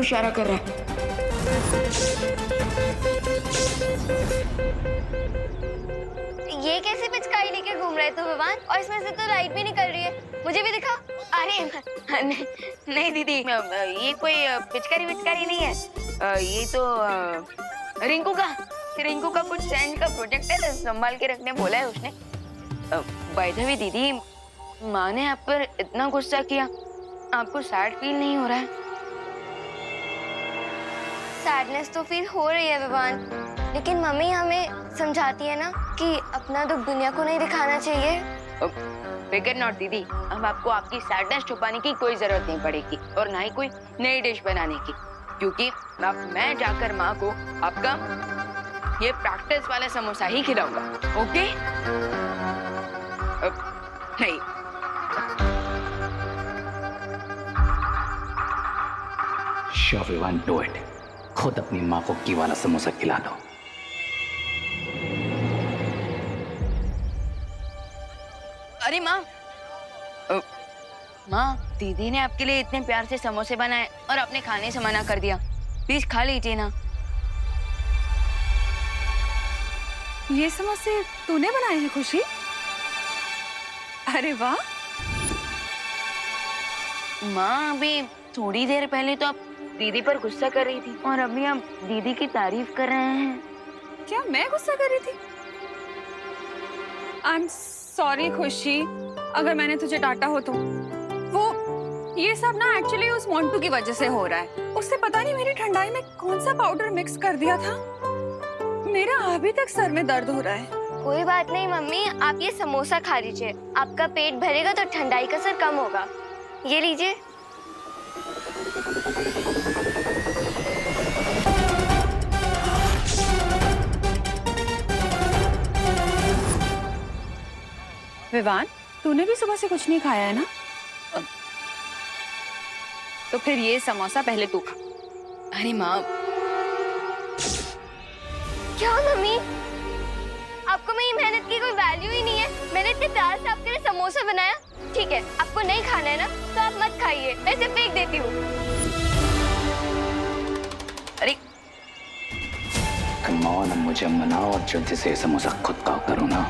इशारा कर रहा है। ये कैसी पिचकारी लेके घूम रहे तू विवान? और इसमें से तो लाइट भी निकल रही है, मुझे भी दिखा। अरे नहीं दीदी, ये कोई पिचकारी विचकारी नहीं है। ये तो रिंकू का कुछ सेंस का प्रोजेक्ट है, संभाल के रखने बोला है उसने। बाय द वे दीदी, माँ ने आप पर इतना गुस्सा किया, आपको सैड फील नहीं हो रहा है? सैडनेस तो फील हो रही है विवान, लेकिन मम्मी हमें समझाती है ना कि अपना दुख दुनिया को नहीं दिखाना चाहिए। फिकर नॉट दीदी, अब आपको आपकी सैडनेस छुपाने की कोई जरूरत नहीं पड़ेगी और ना ही कोई नई डिश बनाने की, क्योंकि अब मैं जाकर माँ को आपका ये प्रैक्टिस वाला समोसा ही खिलाऊंगा। ओके? नहीं, श्योर विवान, डू इट। खुद अपनी माँ को घी वाला समोसा खिला दो। अरे माँ, माँ दीदी ने आपके लिए इतने प्यार से समोसे बनाए और आपने खाने से मना कर दिया। प्लीज खा लीजिए ना। ये समोसे तूने बनाए हैं खुशी? अरे वाह। माँ अभी थोड़ी देर पहले तो आप दीदी पर गुस्सा कर रही थी और अभी आप दीदी की तारीफ कर रहे हैं। क्या मैं गुस्सा कर रही थी? आई एम सॉरी खुशी, अगर मैंने तुझे डांटा हो तो। वो ये सब ना एक्चुअली उस मोंटू की वजह से हो रहा है। उससे पता नहीं मेरी ठंडाई में कौन सा पाउडर मिक्स कर दिया था। मेरा अभी तक सर में दर्द हो रहा है। कोई बात नहीं मम्मी, आप ये समोसा खा लीजिए, आपका पेट भरेगा तो ठंडाई का असर कम होगा। ये लीजिए। विवान, तूने भी सुबह से कुछ नहीं खाया है ना? तो फिर ये समोसा पहले तू खा। अरे माँ, क्या मम्मी, आपको मेरी मेहनत की कोई वैल्यू ही नहीं है? मैंने इतने प्यार से आपके लिए समोसा बनाया। ठीक है, आपको नहीं खाना है ना तो आप मत खाइए, मैं इसे फेंक देती हूँ। अरे कम ऑन, मुझे मनाओ और जल्दी से समोसा खुद का करो ना।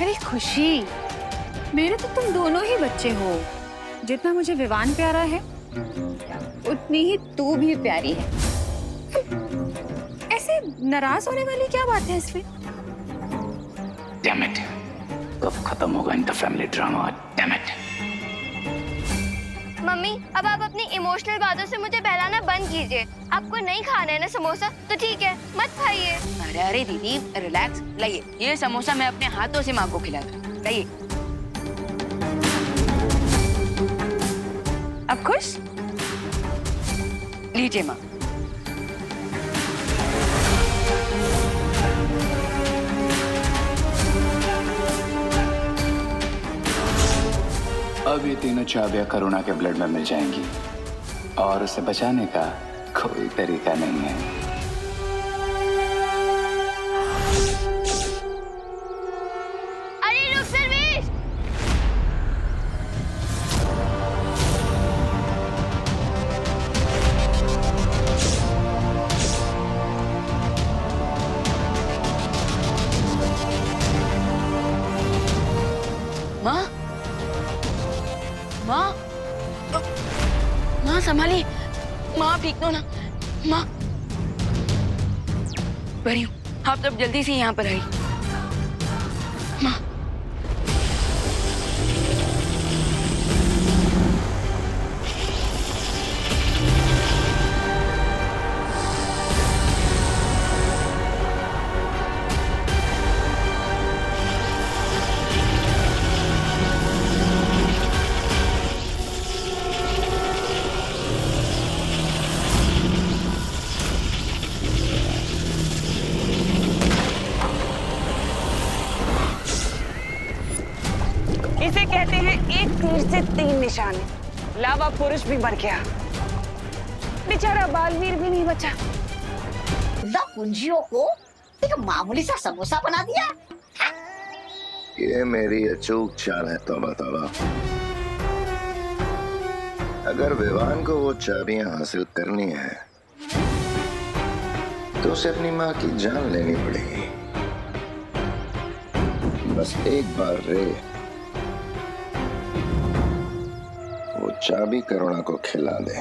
अरे खुशी, मेरे तो तुम दोनों ही बच्चे हो। जितना मुझे विवान प्यारा है उतनी ही तू भी प्यारी है। ऐसे नाराज होने वाली क्या बात है इसमें? डैम इट, कब खत्म होगा इनका family drama? Damn it. Mummy, अब आप अपनी इमोशनल बातों से मुझे बहलाना बंद कीजिए। आपको नहीं खाना है ना समोसा तो ठीक है, मत खाइए। अरे दीदी रिलैक्स, लाइए ये समोसा मैं अपने हाथों से माँ को खिलाता। लाइए। अब खुश? लीजिए माँ। अब ये तीनों चाबियां करुणा के ब्लड में मिल जाएंगी और उसे बचाने का कोई तरीका नहीं है। अरे रुक सर्वेश! माँ, माँ, माँ संभालिए, माँ ठीक तो ना? माँ बड़ी हूँ, आप सब जल्दी से यहाँ पर आइए। माँ, इसे कहते हैं एक तीर से तीन निशाने। लावा पुरुष भी मर गया, बेचारा बालवीर भी नहीं बचा। कुंजियों को एक मामूली सा समोसा बना दिया। ये मेरी अचूक चाल है, तौबा तौबा। अगर विवान को वो चाबियां हासिल करनी है तो उसे अपनी माँ की जान लेनी पड़ेगी। बस एक बार रे वो चाबी करुणा को खिला दे।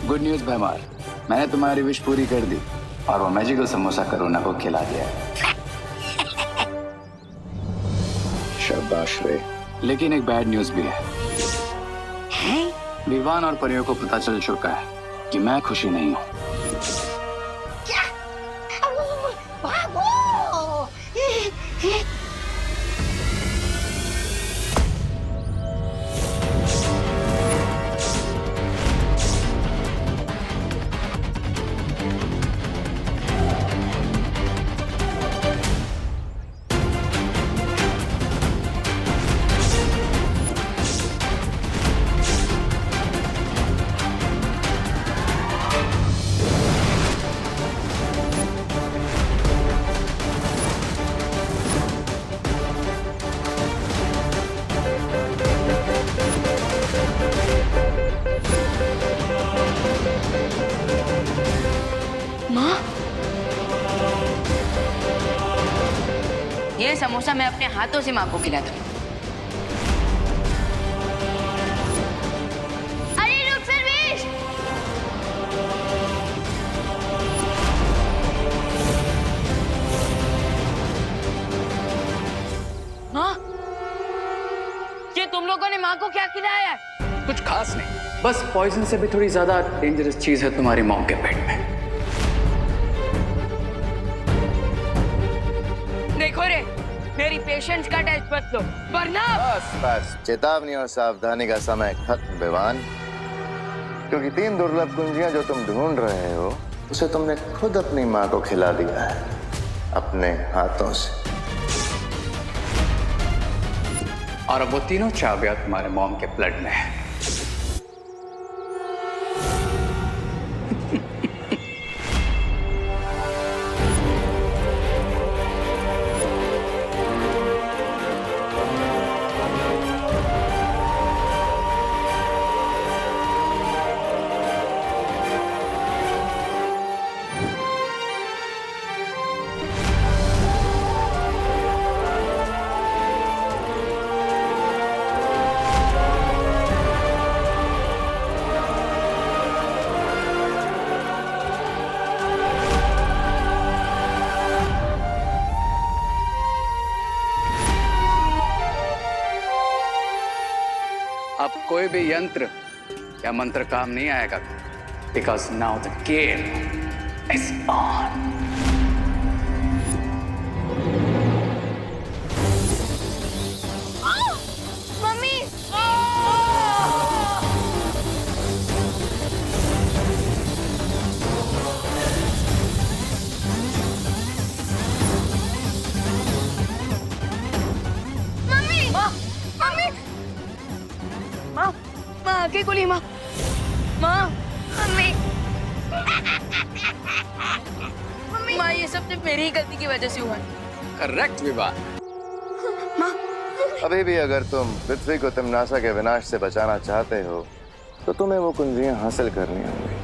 गुड न्यूज भैमार, मैंने तुम्हारी विश पूरी कर दी और वो मैजिकल समोसा करुणा को खिला दिया है। शाबाश रे। लेकिन एक बैड न्यूज भी है। विवान और परियों को पता चल चुका है कि मैं खुशी नहीं हूँ। बाबू! माँ, ये समोसा मैं अपने हाथों से माँ को खिलाता हूँ। अरे रुक सर्वेश! माँ, ये तुम लोगों ने माँ को क्या खिलाया है? कुछ खास नहीं, बस पॉइजन से भी थोड़ी ज्यादा डेंजरस चीज है तुम्हारी मॉम के पेट में। देखो रे, मेरी पेशेंस का टेस्ट मत लो, वरना बस बस, चेतावनी और सावधानी का समय खत्म विवान। क्योंकि 3 दुर्लभ कुंजियां जो तुम ढूंढ रहे हो उसे तुमने खुद अपनी माँ को खिला दिया है अपने हाथों से। और अब वो तीनों चाबियां तुम्हारे मॉम के ब्लड में है। अब कोई भी यंत्र या मंत्र काम नहीं आएगा, because now the game is on. Mummy! Mummy! Mummy! माँ, माँ आगे खोली माँ, माँ, मम्मी! माँ ये सब सिर्फ मेरी ही गलती की वजह से हुआ है। करेक्ट विवान। अभी भी अगर तुम पृथ्वी को तिम्नासा के विनाश से बचाना चाहते हो तो तुम्हें वो कुंजियां हासिल करनी होंगी,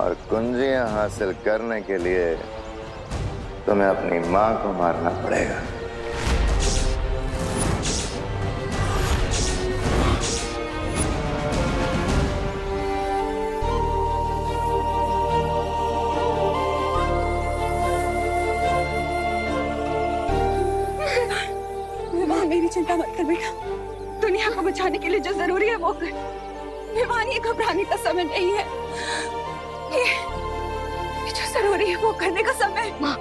और कुंजियां हासिल करने के लिए तुम्हें अपनी माँ को मारना पड़ेगा। विवान, मेरी चिंता मत कर बेटा, दुनिया को बचाने के लिए जो जरूरी है वो कर। विवान, ये घबराने का समय नहीं है, ये जो जरूरी है वो करने का समय है। माँ,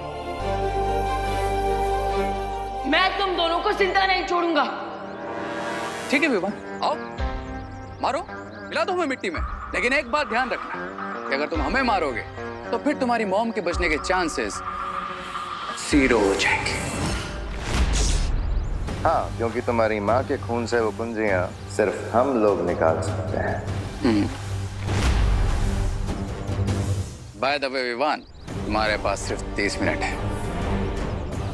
मैं तुम दोनों को जिंदा नहीं छोड़ूंगा। ठीक है विवान, आओ मारो, मिला दो हमें मिट्टी में। लेकिन एक बात ध्यान रखना कि अगर तुम हमें मारोगे तो फिर तुम्हारी मॉम के बचने के चांसेस 0 हो जाएंगे। हाँ, क्योंकि तुम्हारी माँ के खून से वो कुंजियां सिर्फ हम लोग निकाल सकते हैं। बाय द वे विवान, तुम्हारे पास सिर्फ 30 मिनट है।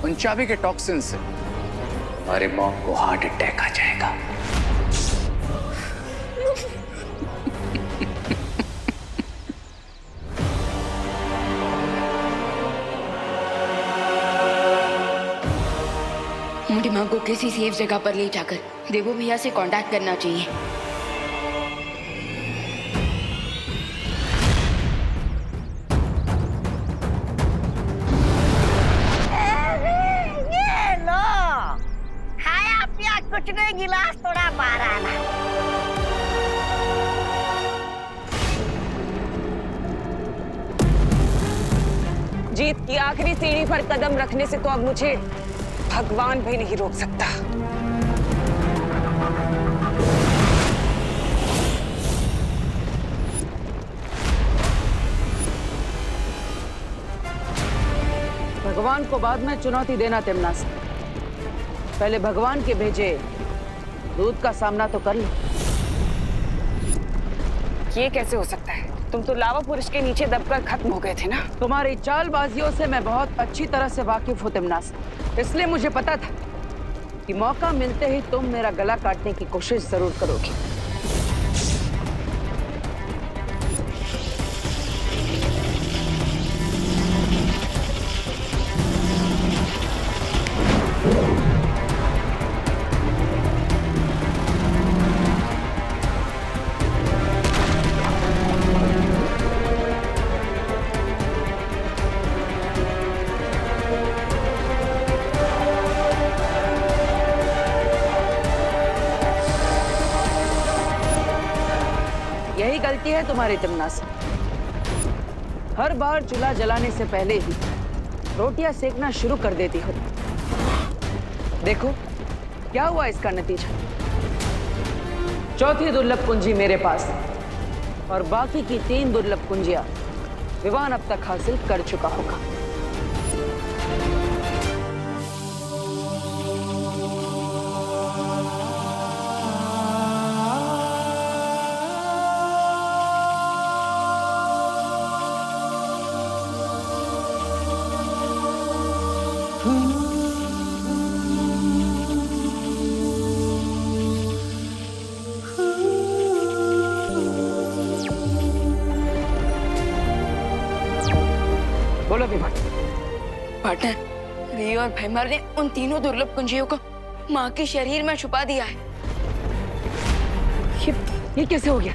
उन उन चाबी के टॉक्सिन से हमारे मॉम को हार्ट अटैक आ जाएगा। मोटी माँ को किसी सेफ जगह पर ले जाकर देवो भैया से कांटेक्ट करना चाहिए। ये लो, खाया पिया कुछ नहीं, गिलास थोड़ा बाहर आना। जीत की आखिरी सीढ़ी पर कदम रखने से तो अब मुझे भगवान भी नहीं रोक सकता। भगवान को बाद में चुनौती देना तिमनास। पहले भगवान के भेजे दूध का सामना तो कर लो। ये कैसे हो सकता है? तुम तो लावा पुरुष के नीचे दबकर खत्म हो गए थे ना। तुम्हारी चालबाजियों से मैं बहुत अच्छी तरह से वाकिफ हूँ तिमनास, इसलिए मुझे पता था कि मौका मिलते ही तुम मेरा गला काटने की कोशिश जरूर करोगी। यही गलती है तुम्हारी तिमनास। हर बार चूल्हा जलाने से पहले ही रोटियां सेकना शुरू कर देती हो। देखो क्या हुआ इसका नतीजा। चौथी दुर्लभ कुंजी मेरे पास और बाकी की 3 दुर्लभ कुंजियां विवान अब तक हासिल कर चुका होगा। बोलो विवान। पार्टनर, री और भैमर ने उन तीनों दुर्लभ कुंजियों को माँ के शरीर में छुपा दिया है। ये कैसे हो गया?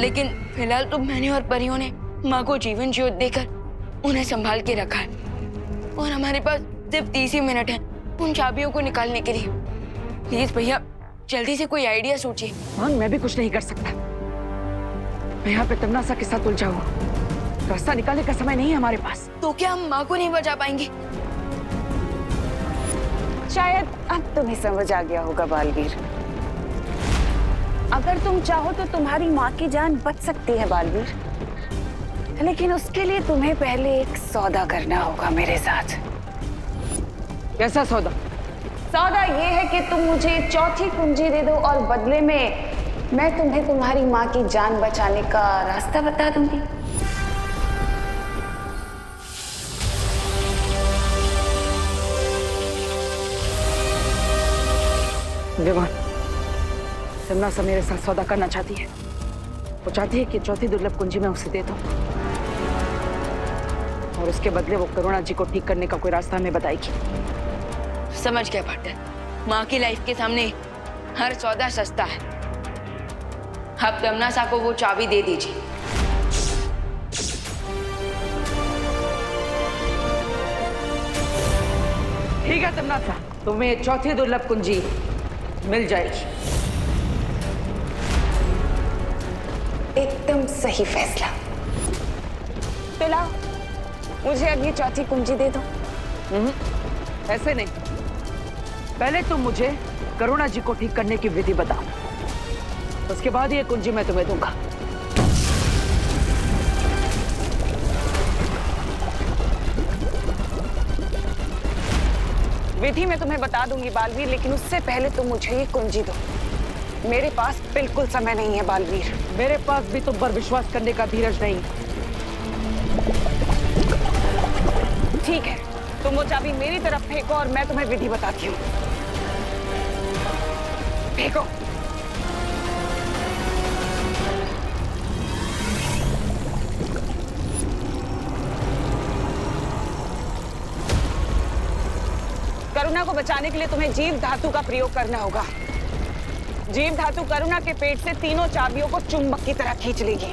लेकिन फिलहाल तो मैंने और परियों ने माँ को जीवन ज्योत देकर उन्हें संभाल के रखा है और हमारे पास सिर्फ 30 ही मिनट हैं उन चाबियों को निकालने के लिए। प्लीज भैया जल्दी से कोई आइडिया सोचिए। हाँ, मैं भी कुछ नहीं कर सकता। मैं यहाँ पे तिमनासा के साथ उलझा हुआ, रास्ता निकालने का समय नहीं है हमारे पास। तो क्या हम माँ को नहीं बचा पाएंगे? शायद अब तुम्हें समझ आ गया होगा बालवीर। अगर तुम चाहो तो तुम्हारी माँ की जान बच सकती है बालवीर, लेकिन उसके लिए तुम्हें पहले एक सौदा करना होगा मेरे साथ। कैसा सौदा? सौदा ये है कि तुम मुझे चौथी कुंजी दे दो और बदले में मैं तुम्हें तुम्हारी माँ की जान बचाने का रास्ता बता दूंगी। विवान, तिमनासा मेरे साथ सौदा करना चाहती है। वो चाहती है कि चौथी दुर्लभ कुंजी मैं उसे दे दूं और उसके बदले वो करुणा जी को ठीक करने का कोई रास्ता हमें बताएगी। समझ गया पार्टनर, माँ की लाइफ के सामने हर सौदा सस्ता है। आप तिमनासा को वो चाबी दे दीजिए। ठीक है तिमनासा, तुम्हें चौथी दुर्लभ कुंजी मिल जाएगी। एकदम सही फैसला। तो लाओ, मुझे अब ये चौथी कुंजी दे दो। ऐसे नहीं, पहले तुम मुझे करुणा जी को ठीक करने की विधि बताओ, उसके बाद ये कुंजी मैं तुम्हें दूंगा। विधि मैं तुम्हें बता दूंगी बालवीर, लेकिन उससे पहले तुम मुझे ये कुंजी दो। मेरे पास बिल्कुल समय नहीं है बालवीर। मेरे पास भी तुम पर विश्वास करने का धीरज नहीं। ठीक है, तुम वो चाबी मेरी तरफ फेंको और मैं तुम्हें विधि बताती हूँ। फेंको। करुणा को बचाने के लिए तुम्हें जीव धातु का प्रयोग करना होगा। जीव धातु करुणा के पेट से तीनों चाबियों को चुंबक की तरह खींच लेगी।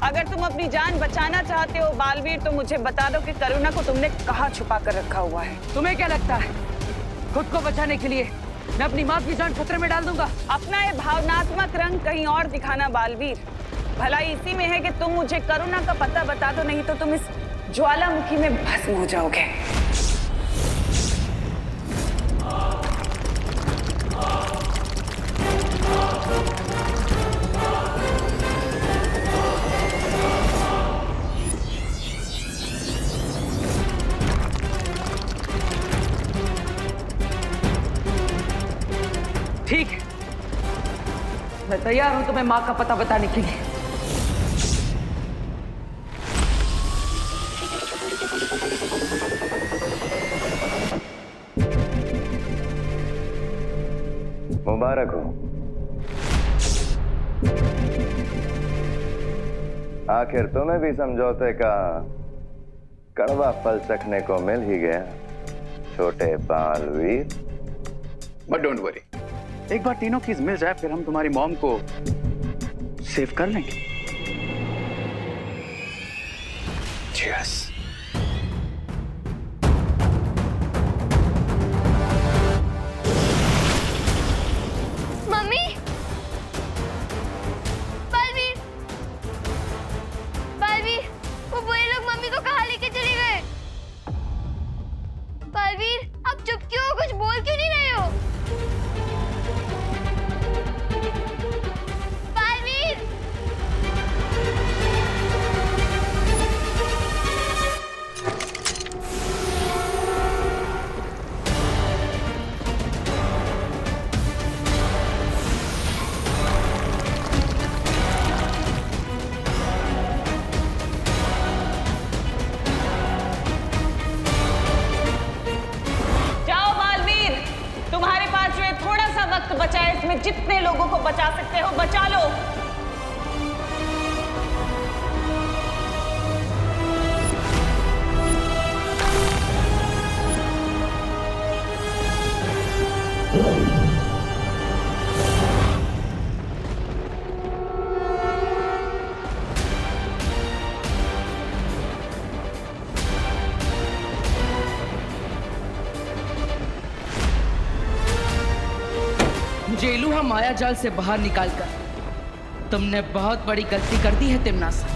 अगर तुम अपनी जान बचाना चाहते हो बालवीर, तो मुझे बता दो कि करुणा को तुमने कहाँ छुपा कर रखा हुआ है। तुम्हें क्या लगता है खुद को बचाने के लिए मैं अपनी माँ की जान खतरे में डाल दूंगा? अपना ये भावनात्मक रंग कहीं और दिखाना बालवीर। भलाई इसी में है कि तुम मुझे करुणा का पता बता दो, नहीं तो तुम इस ज्वालामुखी में भस्म हो जाओगे। ठीक है, मैं तैयार हूं तुम्हें माँ का पता बताने के लिए। मुबारक हो। आखिर तुम्हें भी समझौते का कड़वा फल चखने को मिल ही गया, छोटे बालवीर। बट डोंट वरी, एक बार तीनों कीज मिल जाए फिर हम तुम्हारी मॉम को सेव कर लेंगे। Cheers. मम्मी, बालवीर, बालवीर, वो बुरे लोग मम्मी को कहाँ लेके चले गए? बालवीर, आप चुप क्यों हो? कुछ बोल क्यों नहीं रहे हो? बालवीर, जाओ बालवीर, तुम्हारे पास जो ये थोड़ा सा वक्त बचा है, इसमें जितने लोगों को बचा सकते हो बचा लो। मुझे इलूहा माया जाल से बाहर निकालकर तुमने बहुत बड़ी गलती कर दी है तिम्नासा।